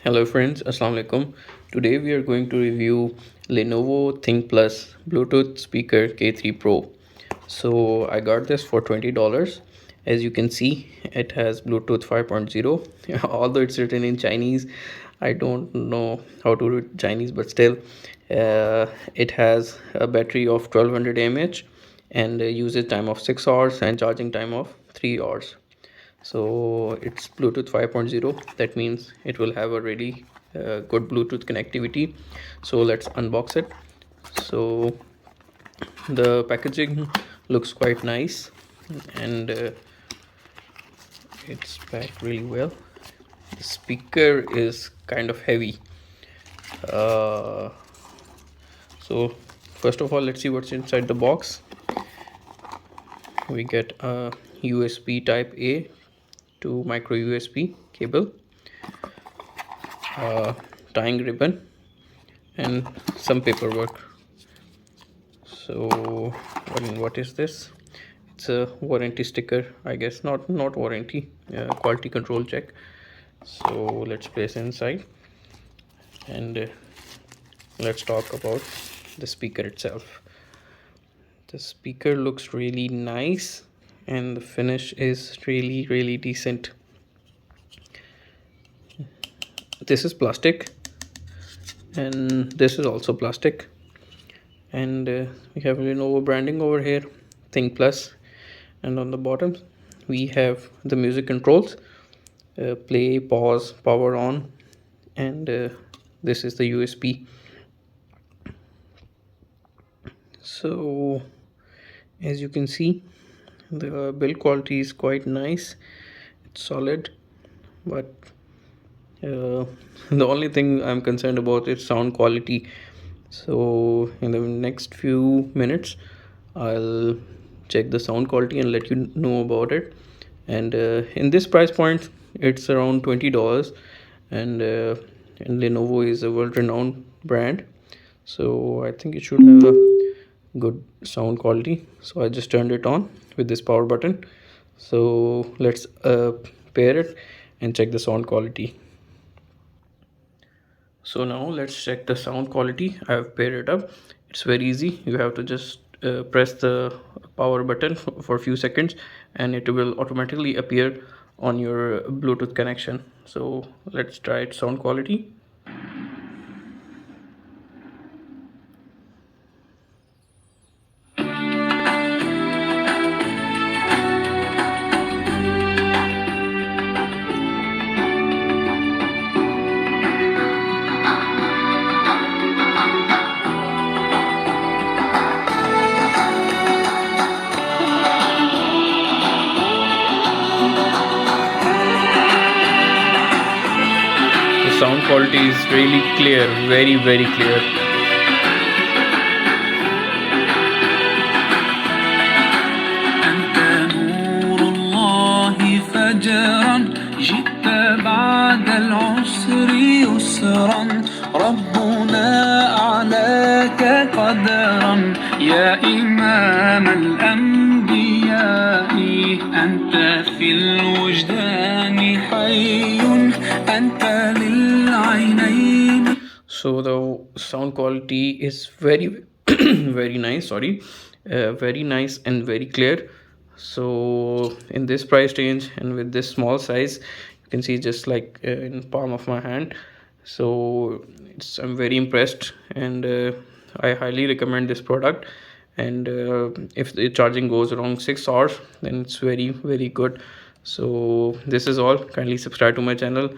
Hello friends, Assalamu alaikum. Today we are going to review Lenovo Thinkplus Bluetooth speaker K3 Pro. So I got this for $20. As you can see, it has Bluetooth 5.0. Although it's written in Chinese, I don't know how to read Chinese, but still, it has a battery of 1200 mAh and a usage time of 6 hours and charging time of 3 hours. So it's Bluetooth 5.0. That means it will have a really good Bluetooth connectivity. So let's unbox it. So the packaging looks quite nice, and it's packed really well. The speaker is kind of heavy. uh, so first of all, let's see what's inside the box. We get a USB type A to micro USB cable, tying ribbon, and some paperwork. So what is this? It's a warranty sticker, I guess. Not warranty, quality control check. So let's place inside, and let's talk about the speaker itself. The speaker looks really nice, and the finish is really decent. This is plastic, and this is also plastic, and we have Lenovo branding over here, Thinkplus, and on the bottom we have the music controls, play, pause, power on, and this is the USB. So as you can see, the build quality is quite nice. It's solid, but the only thing I'm concerned about is sound quality. So in the next few minutes I'll check the sound quality and let you know about it. And in this price point, it's around $20, and Lenovo is a world-renowned brand, so I think it should have a good sound quality. So I just turned it on with this power button. So let's pair it and check the sound quality. So now let's check the sound quality. I have paired it up. It's very easy. You have to just press the power button for a few seconds, and it will automatically appear on your Bluetooth connection. So let's try its sound quality. The sound quality is really clear, very clear. أنت نور الله فجرا جئت بعد العسر يسرا ربنا أعلاك قدرا يا إمام الأنبياء أنت في الوجدان حي أنت للعينين. So the sound quality is very very nice, sorry, very nice and very clear. So in this price range and with this small size, you can see just like in palm of my hand. So I'm very impressed, and I highly recommend this product. And if the charging goes around 6 hours, then it's very good. So this is all. Kindly subscribe to my channel.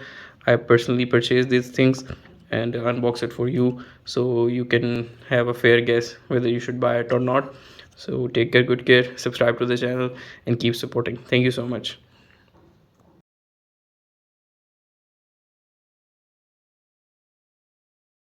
I personally purchased these things and unbox it for you, so you can have a fair guess whether you should buy it or not. So take care, good care, subscribe to the channel, and keep supporting. Thank you so much.